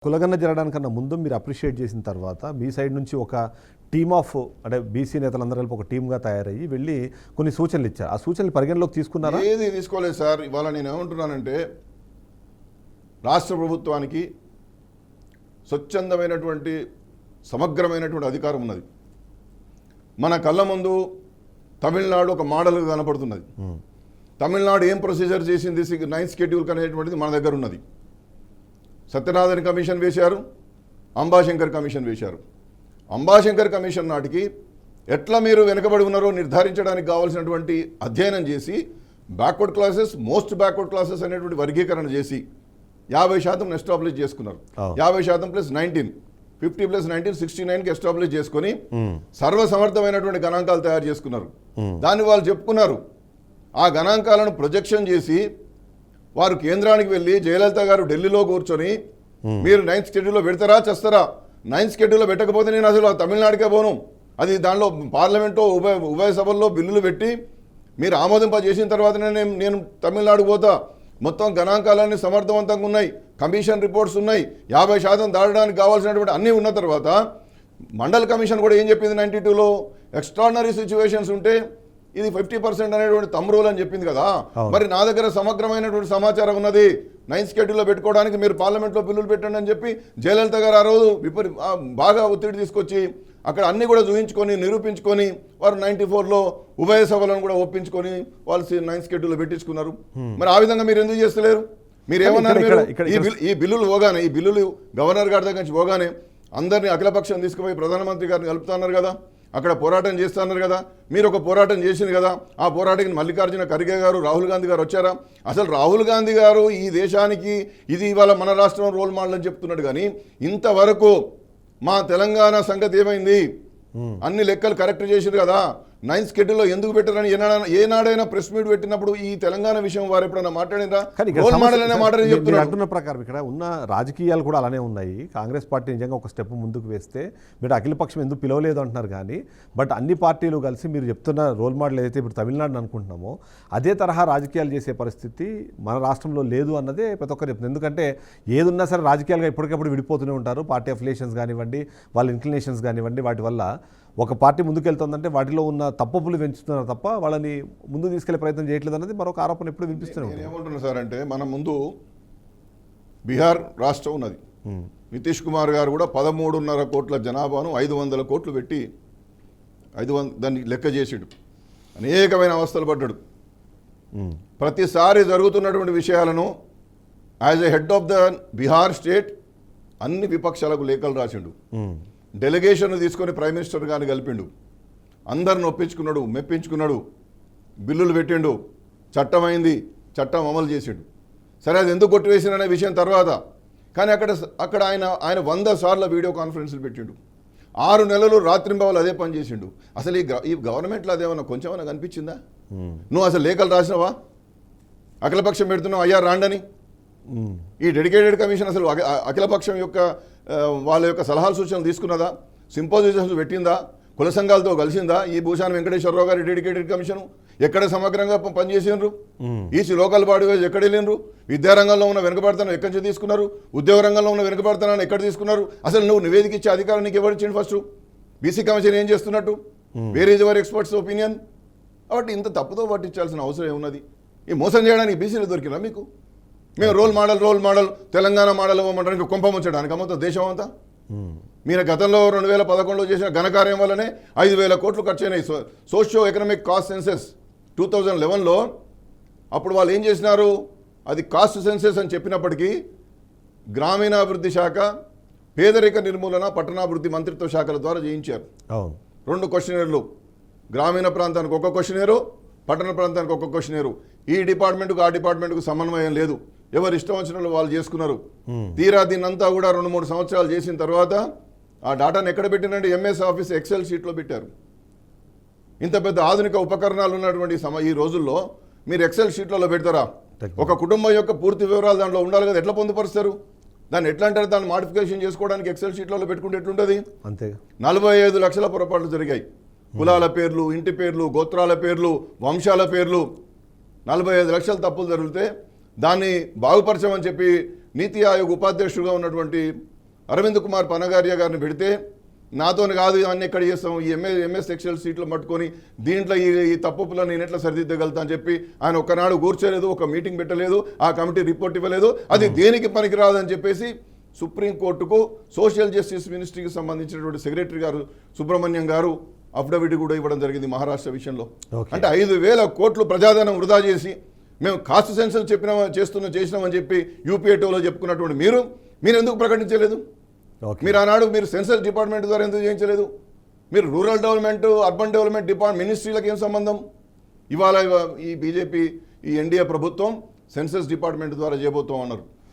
కులగన్న జరగడానికన్నా ముందు మీరు అప్రిషియేట్ చేసిన తర్వాత మీ సైడ్ నుంచి ఒక టీమ్ ఆఫ్ అంటే బీసీ నేతలందరూ కలిపి ఒక టీమ్గా తయారయ్యి వెళ్ళి కొన్ని సూచనలు ఇచ్చారు. ఆ సూచనలు పరిగణలోకి తీసుకున్నారా? ఏది తీసుకోలేదు సార్. ఇవాళ నేను ఏమంటున్నానంటే రాష్ట్ర ప్రభుత్వానికి స్వచ్ఛందమైనటువంటి సమగ్రమైనటువంటి అధికారం ఉన్నది. మన కళ్ళ ముందు తమిళనాడు ఒక మోడల్గా కనపడుతున్నది. తమిళనాడు ఏం ప్రొసీజర్ చేసింది 9th షెడ్యూల్ అనేటువంటిది మన దగ్గర ఉన్నది. సత్యనారాయణ కమిషన్ వేశారు, అంబాశంకర్ కమిషన్ వేశారు. అంబాశంకర్ కమిషన్ నాటికి ఎట్లా మీరు వెనుకబడి ఉన్నారో నిర్ధారించడానికి కావాల్సినటువంటి అధ్యయనం చేసి backward classes, most backward classes అనేటువంటి వర్గీకరణ చేసి 50% ఎస్టాబ్లిష్ చేసుకున్నారు. 50% ప్లస్ 19, 50 ప్లస్ 19 69కి ఎస్టాబ్లిష్ చేసుకొని సర్వసమర్థమైనటువంటి గణాంకాలు తయారు చేసుకున్నారు. దాన్ని వాళ్ళు చెప్పుకున్నారు. ఆ గణాంకాలను ప్రొజెక్షన్ చేసి వారు కేంద్రానికి వెళ్ళి జయలలిత గారు ఢిల్లీలో కూర్చొని మీరు 9th షెడ్యూల్లో పెడతారా చేస్తారా, 9th షెడ్యూల్లో పెట్టకపోతే నేను అసలు తమిళనాడుకే పోను, అది దానిలో పార్లమెంట్లో ఉభయ సభల్లో బిల్లులు పెట్టి మీరు ఆమోదింపజేసిన తర్వాతనే నేను తమిళనాడుకు పోతా, మొత్తం గణాంకాలన్నీ సమర్థవంతంగా ఉన్నాయి, కమిషన్ రిపోర్ట్స్ ఉన్నాయి, 50% దాటడానికి కావాల్సినటువంటి అన్నీ ఉన్న తర్వాత మండల్ కమిషన్ కూడా ఏం చెప్పింది 92లో ఎక్స్ట్రాడినరీ సిచ్యువేషన్స్ ఉంటే ఇది 50% అనేటువంటి తమ్ రూల్ అని చెప్పింది కదా. మరి నా దగ్గర సమగ్రమైనటువంటి సమాచారం ఉన్నది, 9th షెడ్యూల్లో పెట్టుకోవడానికి మీరు పార్లమెంట్లో బిల్లులు పెట్టండి అని చెప్పి జయలలిత గారు ఆ రోజు బాగా ఒత్తిడి తీసుకొచ్చి అక్కడ అన్ని కూడా చూపించుకొని నిరూపించుకొని వారు 94లో ఉభయ సభలను కూడా ఒప్పించుకొని వాళ్ళు 9th షెడ్యూల్లో పెట్టించుకున్నారు. మరి ఆ విధంగా మీరు ఎందుకు చేస్తలేరు? మీరు ఏమన్నారు? ఈ బిల్లులు పోగానే, ఈ బిల్లులు గవర్నర్ గారి దగ్గర నుంచి పోగానే అందరినీ అఖిలపక్షం తీసుకుపోయి ప్రధానమంత్రి గారిని కలుపుతున్నారు కదా, అక్కడ పోరాటం చేస్తున్నారు కదా, మీరు ఒక పోరాటం చేసింది కదా. ఆ పోరాటానికి మల్లికార్జున ఖర్గే గారు, రాహుల్ గాంధీ గారు వచ్చారా? అసలు రాహుల్ గాంధీ గారు ఈ దేశానికి ఇది ఇవాళ మన రాష్ట్రం రోల్ మోడల్ అని చెప్తున్నాడు, కానీ ఇంతవరకు మా తెలంగాణ సంగతి ఏమైంది? అన్ని లెక్కలు కరెక్ట్ చేసారు కదా, 9th షెడ్యూల్లో ఎందుకు పెట్టారని ఏనాడైనా ప్రెస్ మీట్ పెట్టినప్పుడు ఈ తెలంగాణ విషయం వారు ఎప్పుడైనా మాట్లాడినా రోల్ మోడల్ అనే మాట అంటున్న ప్రకారం ఇక్కడ ఉన్న రాజకీయాలు కూడా అలానే ఉన్నాయి. కాంగ్రెస్ పార్టీ నిజంగా ఒక స్టెప్ ముందుకు వేస్తే మీరు అఖిలపక్షం ఎందుకు పిలవలేదు అంటున్నారు, కానీ బట్ అన్ని పార్టీలు కలిసి మీరు చెప్తున్న రోల్ మోడల్ ఏదైతే ఇప్పుడు తమిళనాడుని అనుకుంటున్నామో అదే తరహా రాజకీయాలు చేసే పరిస్థితి మన రాష్ట్రంలో లేదు అన్నదే ప్రతి ఒక్కరు చెప్తుంది. ఎందుకంటే ఏదున్నా సరే రాజకీయాలుగా ఎప్పటికప్పుడు విడిపోతూనే ఉంటారు. పార్టీ అఫిలియేషన్స్ కానివ్వండి, వాళ్ళ ఇంక్లినేషన్స్ కానివ్వండి, వాటి వల్ల ఒక పార్టీ ముందుకెళ్తుందంటే వాటిలో ఉన్న తప్పులు పెంచుతున్నారు తప్ప వాళ్ళని ముందుకు తీసుకెళ్లే ప్రయత్నం చేయట్లేదు అన్నది మరొక ఆరోపణ ఎప్పుడు వినిపిస్తున్నాం. ఏమంటున్నా సార్ అంటే మన ముందు బీహార్ రాష్ట్రం ఉన్నది. నితీష్ కుమార్ గారు కూడా 13.5 కోట్ల జనాభాను 500 కోట్లు పెట్టి దాన్ని లెక్క చేసాడు. అనేకమైన అవస్థలు పడ్డాడు. ప్రతిసారి జరుగుతున్నటువంటి విషయాలను as a head of the Bihar state అన్ని విపక్షాలకు లేఖలు రాసిండు. డెలిగేషన్ తీసుకొని ప్రైమ్ మినిస్టర్ గారిని కలిపిండు, అందరిని ఒప్పించుకున్నాడు, మెప్పించుకున్నాడు, బిల్లులు పెట్టిండు, చట్టం అయింది, చట్టం అమలు చేసిండు. సరే అది ఎందుకు కొట్టివేసిందనే విషయం తర్వాత, కానీ అక్కడ ఆయన 100 సార్లు వీడియో కాన్ఫరెన్స్లు పెట్టిండు. 6 నెలలు రాత్రింబవలు అదే పని చేసిండు. అసలు ఈ గవర్నమెంట్లో అదేమన్నా కొంచెమన్నా కనిపించిందా? నువ్వు అసలు లేఖలు రాసినావా? అఖిలపక్షం పెడుతున్నావు అయ్యా రాండని. ఈ డెడికేటెడ్ కమిషన్ అసలు అఖిలపక్షం యొక్క వాళ్ళ యొక్క సలహాలు సూచనలు తీసుకున్నదా? సింపోజిషన్స్ పెట్టిందా? కుల సంఘాలతో కలిసిందా? ఈ భూషాన్ వెంకటేశ్వరరావు గారి డెడికేటెడ్ కమిషన్ ఎక్కడ సమగ్రంగా పనిచేసినారు? ఈసీ లోకల్ బాడీ వైజ్ ఎక్కడ వెళ్ళినరు? విద్యారంగంలో ఉన్న వెనుకబడతనం ఎక్కడి నుంచి తీసుకున్నారు? ఉద్యోగ రంగంలో ఉన్న వెనుకబడతనాన్ని ఎక్కడ తీసుకున్నారు? అసలు నువ్వు నివేదిక ఇచ్చే అధికారం నీకు ఎవరిచ్చింది? ఫస్ట్ బీసీ కమిషన్ ఏం చేస్తున్నట్టు? Where is your experts opinion? కాబట్టి ఇంత తప్పుతో పట్టించాల్సిన అవసరం ఏమున్నది? ఈ మోసం చేయడానికి బీసీలు దొరికినా మీకు? మేము రోల్ మోడల్ తెలంగాణ మోడల్ ఇవ్వమంటానికి కొంప ముంచడానికి మొత్తం దేశం అంతా. మీరు గతంలో 2011లో చేసిన ఘనకార్యం వల్లనే 5,000 కోట్లు ఖర్చు అయినాయి. సోషియో ఎకనామిక్ కాస్ట్ సెన్సెస్ 2011లో అప్పుడు వాళ్ళు ఏం చేసినారు? అది కాస్ట్ సెన్సెస్ అని చెప్పినప్పటికీ గ్రామీణాభివృద్ధి శాఖ, పేదరిక నిర్మూలన, పట్టణాభివృద్ధి మంత్రిత్వ శాఖల ద్వారా చేయించారు. 2 క్వశ్చనర్లు, గ్రామీణ ప్రాంతానికి ఒక క్వశ్చనరు, పట్టణ ప్రాంతానికి ఒక క్వశ్చనరు. ఈ డిపార్ట్మెంట్కు ఆ డిపార్ట్మెంట్కు సమన్వయం లేదు, ఎవరు ఇష్టం వచ్చిన వాళ్ళు చేసుకున్నారు. తీరా దీన్నంతా కూడా 2-3 సంవత్సరాలు చేసిన తర్వాత ఆ డాటాను ఎక్కడ పెట్టినంటే ఎంఎస్ ఆఫీస్ ఎక్సెల్ షీట్లో పెట్టారు. ఇంత పెద్ద ఆధునిక ఉపకరణాలు ఉన్నటువంటి ఈ రోజుల్లో మీరు ఎక్సెల్ షీట్లలో పెడతారా? ఒక కుటుంబం యొక్క పూర్తి వివరాలు దాంట్లో ఉండాలి కదా, ఎట్లా పొందుపరుస్తారు? దాన్ని ఎట్లా అంటారు? దాన్ని మాడిఫికేషన్ చేసుకోవడానికి ఎక్సెల్ షీట్లలో పెట్టుకుంటే ఎట్లుంటుంది? అంతే. 45 లక్షల పొరపాట్లు జరిగాయి. కులాల పేర్లు, ఇంటి పేర్లు, గోత్రాల పేర్లు, వంశాల పేర్లు, 45 లక్షల తప్పులు జరిగితే దాన్ని బాగుపరచమని చెప్పి నీతి ఆయోగ్ ఉపాధ్యక్షుడుగా ఉన్నటువంటి అరవింద్ కుమార్ పనగారియా గారిని పెడితే నాతోని కాదు ఇవన్నీ ఎక్కడ చేస్తాం ఈ ఎంఎస్ సెక్షువల్ సీట్లు పట్టుకొని దీంట్లో ఈ తప్పులను నేను ఎట్లా సరిదిద్దగలుగుతా అని చెప్పి ఆయన ఒక్కనాడు కూర్చోలేదు, ఒక మీటింగ్ పెట్టలేదు, ఆ కమిటీ రిపోర్ట్ ఇవ్వలేదు, అది దేనికి పనికిరాదని చెప్పేసి సుప్రీంకోర్టుకు సోషల్ జస్టిస్ మినిస్ట్రీకి సంబంధించినటువంటి సెక్రటరీ గారు సుబ్రహ్మణ్యం గారు అఫిడవిట్ కూడా ఇవ్వడం జరిగింది మహారాష్ట్ర విషయంలో. అంటే 5,000 కోట్లు ప్రజాధనం వృధా చేసి మేము కాస్ట్ సెన్సస్ చేసినామని చెప్పి యూపీఏటోలో చెప్పుకున్నటువంటి మీరు ఎందుకు ప్రకటించలేదు? మీరు ఆనాడు మీరు సెన్సస్ డిపార్ట్మెంట్ ద్వారా ఎందుకు చేయించలేదు? మీరు రూరల్ డెవలప్మెంట్, అర్బన్ డెవలప్మెంట్ మినిస్ట్రీలకు ఏం సంబంధం? ఇవాళ ఈ బీజేపీ ఈ ఎన్డీఏ ప్రభుత్వం సెన్సస్ డిపార్ట్మెంట్ ద్వారా చేయబోతాం అన్నారు.